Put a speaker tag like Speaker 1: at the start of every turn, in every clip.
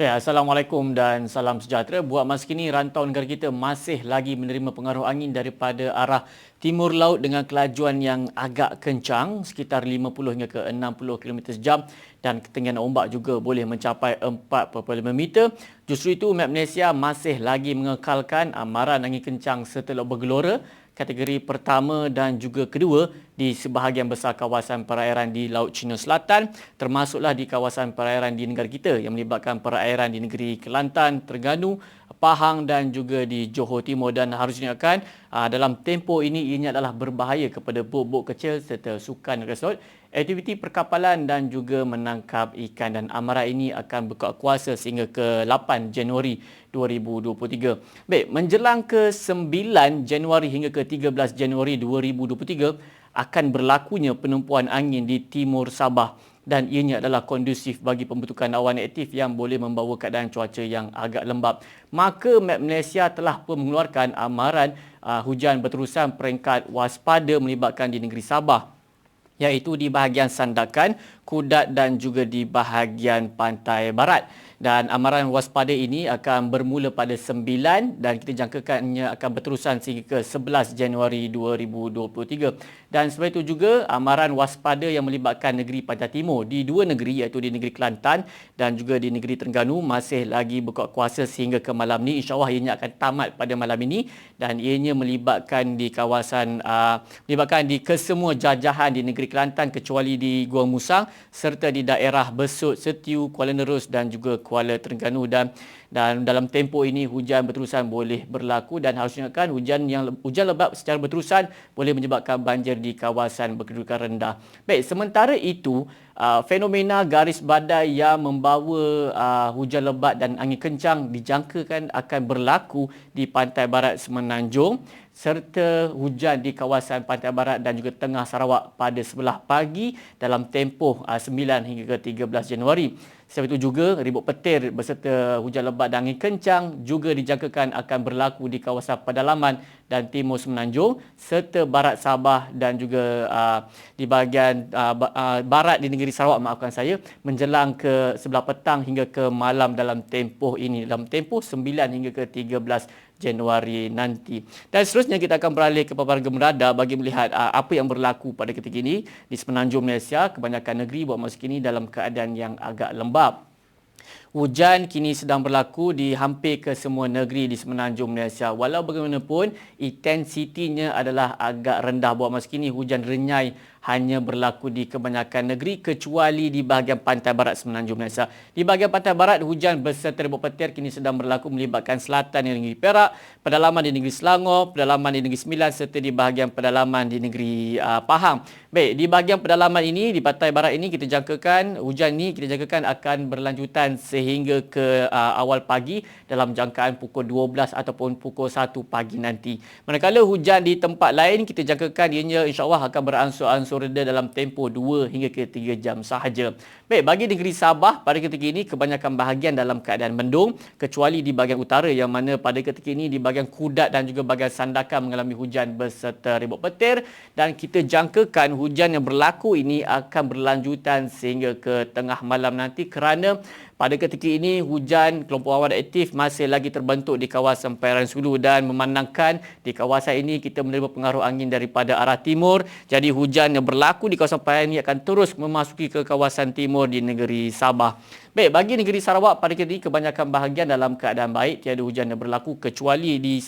Speaker 1: Ya, Assalamualaikum dan salam sejahtera. Buat masa kini, rantau negara kita masih lagi menerima pengaruh angin daripada arah timur laut dengan kelajuan yang agak kencang, sekitar 50 hingga ke 60 km sejam, dan ketinggian ombak juga boleh mencapai 4,5 meter. Justru itu, Met Malaysia masih lagi mengekalkan amaran angin kencang serta laut bergelora kategori pertama dan juga kedua di sebahagian besar kawasan perairan di Laut Cina Selatan, termasuklah di kawasan perairan di negara kita yang melibatkan perairan di negeri Kelantan, Terengganu, Pahang dan juga di Johor Timur, dan harusnya akan dalam tempoh ini ianya adalah berbahaya kepada bot-bot kecil serta sukan resort, aktiviti perkapalan dan juga menangkap ikan, dan amaran ini akan berkuasa sehingga ke 8 Januari 2023. Baik, menjelang ke 9 Januari hingga ke 13 Januari 2023 akan berlakunya penumpuan angin di timur Sabah, dan ianya adalah kondusif bagi pembentukan awan aktif yang boleh membawa keadaan cuaca yang agak lembap. Maka Met Malaysia telah pun mengeluarkan amaran hujan berterusan peringkat waspada melibatkan di negeri Sabah, iaitu di bahagian Sandakan, Kudat dan juga di bahagian pantai barat. Dan amaran waspada ini akan bermula pada 9 dan kita jangkakannya akan berterusan sehingga ke 11 Januari 2023. Dan selain itu juga amaran waspada yang melibatkan negeri Pantai Timur di dua negeri, iaitu di negeri Kelantan dan juga di negeri Terengganu, masih lagi berkuasa sehingga ke malam ni. InsyaAllah ianya akan tamat pada malam ini, dan ianya melibatkan di kawasan melibatkan di kesemua jajahan di negeri Kelantan kecuali di Gua Musang serta di daerah Besut, Setiu, Kuala Nerus dan juga Kuala Terengganu, dan dalam tempoh ini hujan berterusan boleh berlaku, dan harusnya kan hujan lebat secara berterusan boleh menyebabkan banjir di kawasan berkedudukan rendah. Baik, sementara itu fenomena garis badai yang membawa hujan lebat dan angin kencang dijangkakan akan berlaku di pantai barat Semenanjung serta hujan di kawasan pantai barat dan juga tengah Sarawak pada sebelah pagi dalam tempoh 9 hingga ke 13 Januari. Selain itu juga ribut petir beserta hujan lebat dan angin kencang juga dijangkakan akan berlaku di kawasan pedalaman dan timur Semenanjung serta barat Sabah dan juga di bahagian barat di negeri Sarawak, maafkan saya, menjelang ke sebelah petang hingga ke malam dalam tempoh ini, dalam tempoh 9 hingga ke 13 Januari nanti. Dan seterusnya kita akan beralih ke paparan gemerada bagi melihat apa yang berlaku pada ketika ini di Semenanjung Malaysia. Kebanyakan negeri buat masa kini dalam keadaan yang agak lembap. Hujan kini sedang berlaku di hampir ke semua negeri di Semenanjung Malaysia. Walau bagaimanapun, intensitinya adalah agak rendah. Buat masa kini, hujan renyai hanya berlaku di kebanyakan negeri kecuali di bahagian pantai barat Semenanjung Malaysia. Di bahagian pantai barat, hujan beserta ribut petir kini sedang berlaku melibatkan selatan di negeri Perak, pedalaman di negeri Selangor, pedalaman di negeri Sembilan serta di bahagian pedalaman di negeri Pahang. Baik, di bahagian pedalaman ini, di pantai barat ini, kita jangkakan hujan ini akan berlanjutan sehingga ke awal pagi dalam jangkaan pukul 12 ataupun pukul 1 pagi nanti. Manakala hujan di tempat lain, kita jangkakan ianya insya-Allah akan beransur-ansur reda dalam tempoh 2 hingga ke 3 jam sahaja. Baik, bagi negeri Sabah pada ketika ini kebanyakan bahagian dalam keadaan mendung kecuali di bahagian utara yang mana pada ketika ini di bahagian Kudat dan juga bahagian Sandakan mengalami hujan beserta ribut petir, dan kita jangkakan hujan yang berlaku ini akan berlanjutan sehingga ke tengah malam nanti kerana pada ketika ini hujan kelompok awan aktif masih lagi terbentuk di kawasan perairan Sulu, dan memandangkan di kawasan ini kita menerima pengaruh angin daripada arah timur, jadi hujan yang berlaku di kawasan perairan ini akan terus memasuki ke kawasan timur di negeri Sabah. Baik, bagi negeri Sarawak pada ketika ini kebanyakan bahagian dalam keadaan baik, tiada hujan yang berlaku kecuali di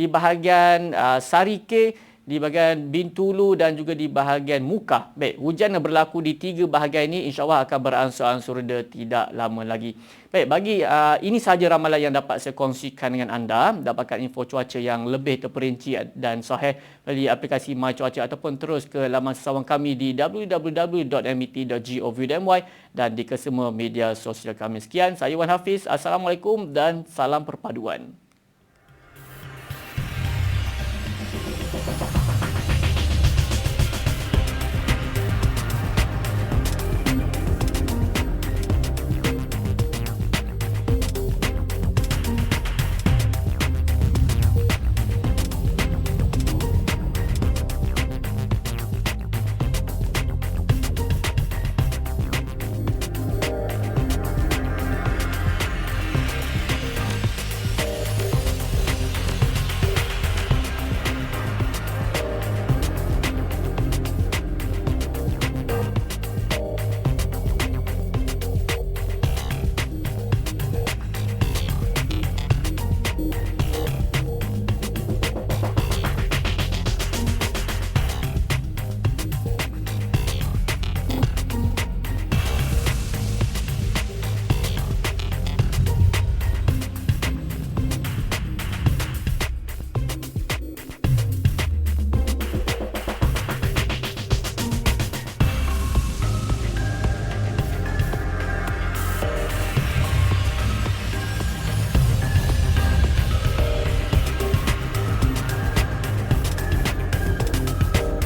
Speaker 1: bahagian Sarike, di bahagian Bintulu dan juga di bahagian Mukah. Baik, hujan yang berlaku di tiga bahagian ini insya-Allah akan beransur-ansur reda tidak lama lagi. Baik, bagi ini sahaja ramalan yang dapat saya kongsikan dengan anda. Dapatkan info cuaca yang lebih terperinci dan sahih melalui aplikasi My Cuaca ataupun terus ke laman sesawang kami di www.met.gov.my dan di kesemua media sosial kami. Sekian, saya Wan Hafiz. Assalamualaikum dan salam perpaduan.